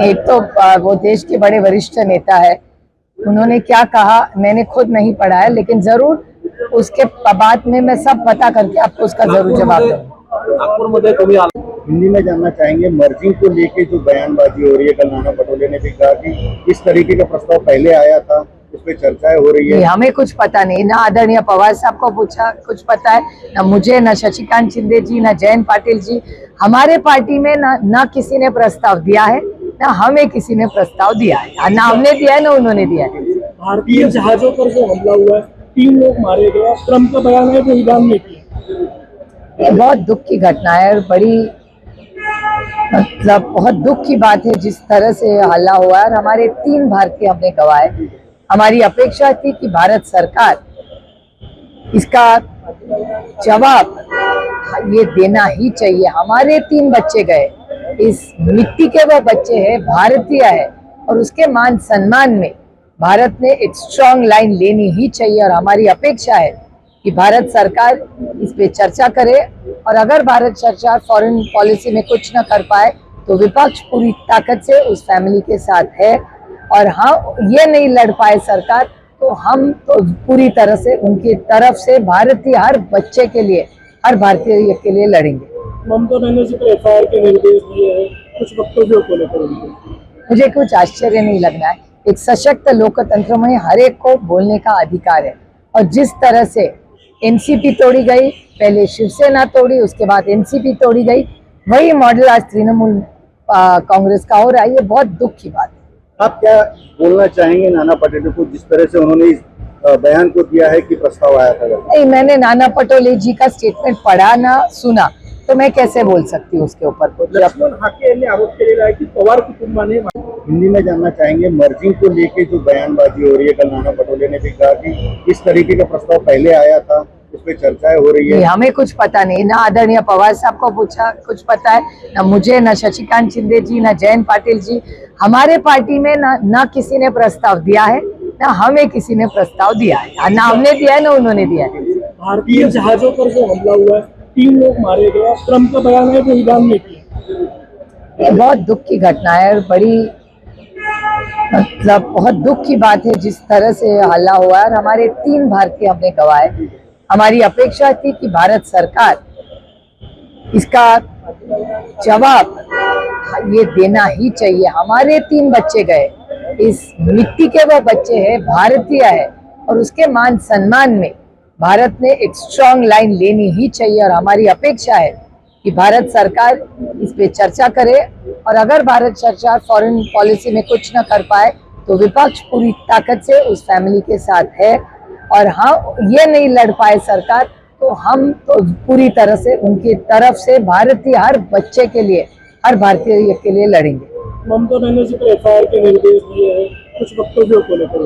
एक तो वो देश के बड़े वरिष्ठ नेता है, उन्होंने क्या कहा मैंने खुद नहीं पढ़ा है, लेकिन जरूर उसके बाद में मैं सब पता करके आपको उसका जरूर जवाब दूंगा। हिंदी में जानना चाहेंगे, मर्जिंग को लेके जो बयानबाजी हो रही है, कल नाना पटोले ने भी कहा कि इस तरीके का प्रस्ताव पहले आया था, उस पर चर्चाएं हो रही है। हमें कुछ पता नहीं, ना आदरणीय पवार साहब को पूछा कुछ पता है, ना मुझे, ना शशिकांत शिंदे जी, ना जयंत पाटिल जी। हमारे पार्टी में ना किसी ने प्रस्ताव दिया है, ना हमें किसी ने प्रस्ताव दिया है, ना हमने दिया है ना उन्होंने दिया है। भारतीय जहाजों पर जो हमला हुआ है, 3 लोग मारे गए, ट्रम्प का बयान है जो ईरान ने किया। बहुत दुख की घटना है और बड़ी मतलब बहुत दुख की बात है जिस तरह से हल्ला हुआ है और हमारे 3 भारतीय हमने गवाए। हमारी अपेक्षा थी कि भारत सरकार इसका जवाब ये देना ही चाहिए। हमारे 3 बच्चे गए, इस मिट्टी के वो बच्चे हैं, भारतीय है, और उसके मान सम्मान में भारत ने एक स्ट्रॉन्ग लाइन लेनी ही चाहिए। और हमारी अपेक्षा है कि भारत सरकार इस पे चर्चा करे, और अगर भारत सरकार फॉरेन पॉलिसी में कुछ न कर पाए तो विपक्ष पूरी ताकत से उस फैमिली के साथ है, और हम ये नहीं लड़ पाए सरकार तो हम तो पूरी तरह से उनकी तरफ से भारतीय हर बच्चे के लिए, हर भारतीय के लिए लड़ेंगे। ममता बनर्जी पर एफआईआर के निर्देश दिए हैं, कुछ वक्तव्यों को लेकर मुझे कुछ आश्चर्य नहीं लग रहा है। एक सशक्त लोकतंत्र में हर एक को बोलने का अधिकार है, और जिस तरह से एनसीपी तोड़ी गई, पहले शिवसेना तोड़ी, उसके बाद एनसीपी तोड़ी गई, वही मॉडल आज तृणमूल कांग्रेस का हो रहा है। ये बहुत दुख की बात है। आप क्या बोलना चाहेंगे नाना पटोले को, जिस तरह से उन्होंने इस बयान को दिया है कि प्रस्ताव आया था? नहीं, मैंने नाना पटोले जी का स्टेटमेंट पढ़ा ना सुना, तो मैं कैसे बोल सकती हूँ उसके ऊपर कुछ। लक्ष्मण हाके ने आरोप केलेला आहे की पवार कुटुंबाने हिंदी में जानना चाहेंगे, मर्जिंग को लेके जो बयानबाजी हो रही है, कल नाना पटोले ने भी कहा कि इस तरीके का प्रस्ताव पहले आया था, उस पर चर्चाएं हो रही है। हमें कुछ पता नहीं, ना आदरणीय पवार साहब को पूछा कुछ पता है, ना मुझे, ना शशिकांत शिंदे जी, ना जयंत पाटिल जी। हमारे पार्टी में ना किसी ने प्रस्ताव दिया है, ना हमें किसी ने प्रस्ताव दिया है, ना हमने दिया है ना उन्होंने दिया है। भारतीय जहाजों पर जो हमला हुआ है, 3 लोग मारे गए, ट्रम्प का बयान है जो ईरान ने किया। बहुत दुख की घटना है और बड़ी मतलब बहुत दुख की बात है जिस तरह से हल्ला हुआ है और हमारे 3 भारतीय हमने गवाए। हमारी अपेक्षा थी कि भारत सरकार इसका जवाब ये देना ही चाहिए। हमारे 3 बच्चे गए, इस मिट्टी के वो बच्चे हैं, भारतीय है, और उसके मान सम्मान में भारत ने एक स्ट्रॉन्ग लाइन लेनी ही चाहिए। और हमारी अपेक्षा है कि भारत सरकार इस पे चर्चा करे, और अगर भारत सरकार फॉरेन पॉलिसी में कुछ न कर पाए तो विपक्ष पूरी ताकत से उस फैमिली के साथ है, और हम ये नहीं लड़ पाए सरकार तो हम तो पूरी तरह से उनकी तरफ से भारतीय हर बच्चे के लिए, हर भारतीय के लिए लड़ेंगे। ममता बनर्जी पर एफआईआर के निर्देश दिए हैं, कुछ वक्तव्यों को लेकर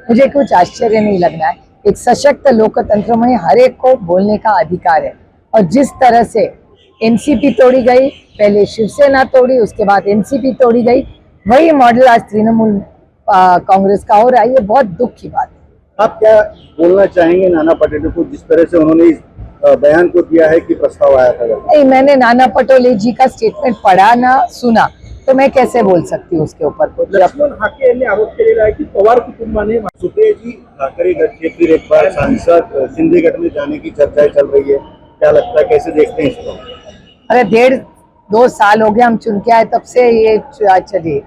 मुझे कुछ आश्चर्य नहीं लग रहा है। एक सशक्त लोकतंत्र में हर एक को बोलने का अधिकार है, और जिस तरह से एनसीपी तोड़ी गई, पहले शिवसेना तोड़ी, उसके बाद एनसीपी तोड़ी गई, वही मॉडल आज तृणमूल कांग्रेस का हो रहा है। ये बहुत दुख की बात है। आप क्या बोलना चाहेंगे नाना पटोले को, जिस तरह से उन्होंने इस बयान को दिया है कि प्रस्ताव आया था? नहीं, मैंने नाना पटोले जी का स्टेटमेंट पढ़ा ना सुना, तो मैं कैसे बोल सकती हूँ उसके ऊपर कुछ। लक्ष्मण हाके ने आरोप केलेला आहे की पवार कुटुंबाने सुप्रिया जी, ठाकरे गढ़ से फिर एक बार सांसद शिंदे गढ़ में जाने की चर्चाएं चल रही है, क्या लगता है, कैसे देखते हैं इसको? अरे 1.5-2 साल हो गया हम चुन के आए, तब से ये चलिए,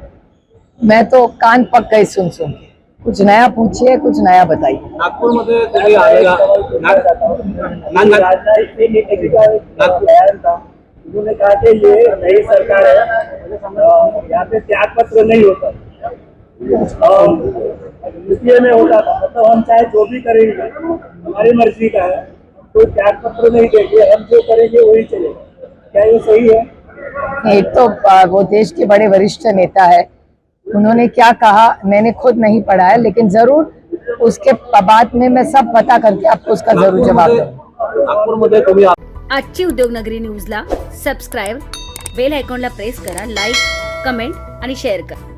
मैं तो कान पक गई सुन के। कुछ नया पूछिए, कुछ नया बताइए। नागपुर मध्ये तुम्ही आलेला उन्होंने कहा कि ये नई सरकार है, यहाँ पे त्याग पत्र नहीं होता, इसलिए में होता था, मतलब हम चाहे जो भी करेंगे हमारी मर्जी का है, कोई त्याग पत्र नहीं देंगे, हम जो करेंगे वही चलेगा। क्या ये सही है? एक तो वो देश के बड़े वरिष्ठ नेता है, उन्होंने क्या कहा मैंने खुद नहीं पढ़ा है, लेकिन जरूर उसके बाद में मैं सब पता करके आपको उसका जरूर जवाब दूंगा। आजची उद्योगनगरी न्यूजला सबस्क्राईब, बेल आयकॉनला प्रेस करा, लाईक, कमेंट आणि शेअर करा।